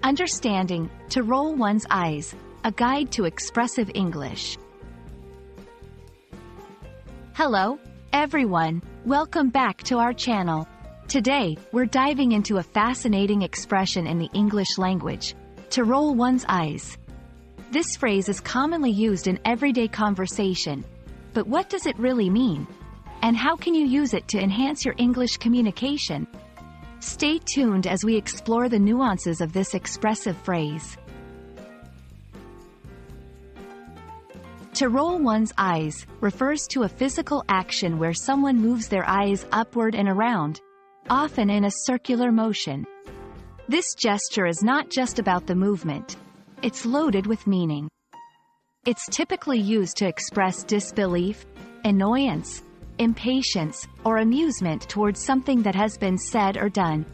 Understanding, to roll one's eyes, a guide to expressive English. Hello, everyone, welcome back to our channel. Today, we're diving into a fascinating expression in the English language, to roll one's eyes. This phrase is commonly used in everyday conversation, but what does it really mean? And how can you use it to enhance your English communication? Stay tuned as we explore the nuances of this expressive phrase. To roll one's eyes refers to a physical action where someone moves their eyes upward and around, often in a circular motion. This gesture is not just about the movement. It's loaded with meaning. It's typically used to express disbelief, annoyance, impatience, or amusement towards something that has been said or done.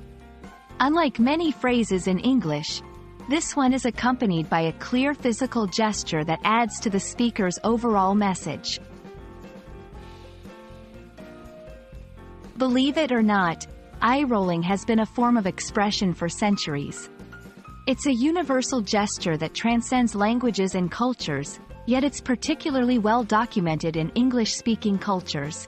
Unlike many phrases in English, this one is accompanied by a clear physical gesture that adds to the speaker's overall message. Believe it or not, eye rolling has been a form of expression for centuries. It's a universal gesture that transcends languages and cultures, yet it's particularly well documented in English-speaking cultures.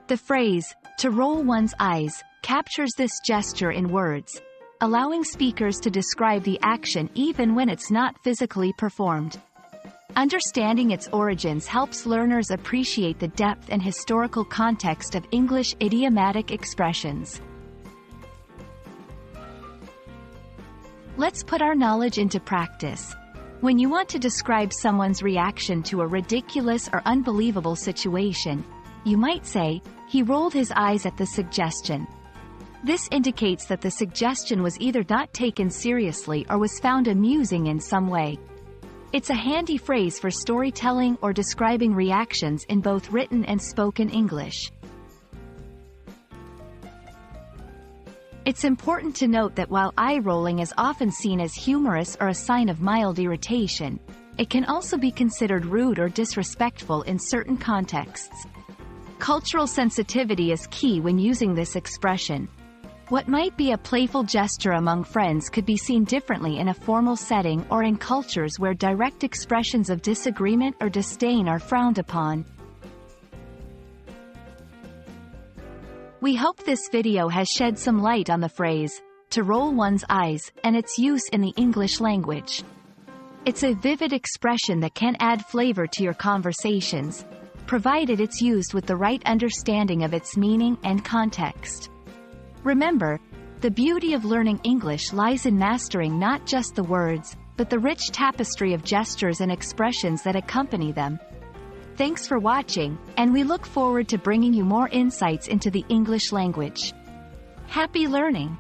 The phrase, to roll one's eyes, captures this gesture in words, allowing speakers to describe the action even when it's not physically performed. Understanding its origins helps learners appreciate the depth and historical context of English idiomatic expressions. Let's put our knowledge into practice. When you want to describe someone's reaction to a ridiculous or unbelievable situation, you might say, "He rolled his eyes at the suggestion." This indicates that the suggestion was either not taken seriously or was found amusing in some way. It's a handy phrase for storytelling or describing reactions in both written and spoken English. It's important to note that while eye rolling is often seen as humorous or a sign of mild irritation, it can also be considered rude or disrespectful in certain contexts. Cultural sensitivity is key when using this expression. What might be a playful gesture among friends could be seen differently in a formal setting or in cultures where direct expressions of disagreement or disdain are frowned upon. We hope this video has shed some light on the phrase, to roll one's eyes, and its use in the English language. It's a vivid expression that can add flavor to your conversations, provided it's used with the right understanding of its meaning and context. Remember, the beauty of learning English lies in mastering not just the words, but the rich tapestry of gestures and expressions that accompany them. Thanks for watching, and we look forward to bringing you more insights into the English language. Happy learning!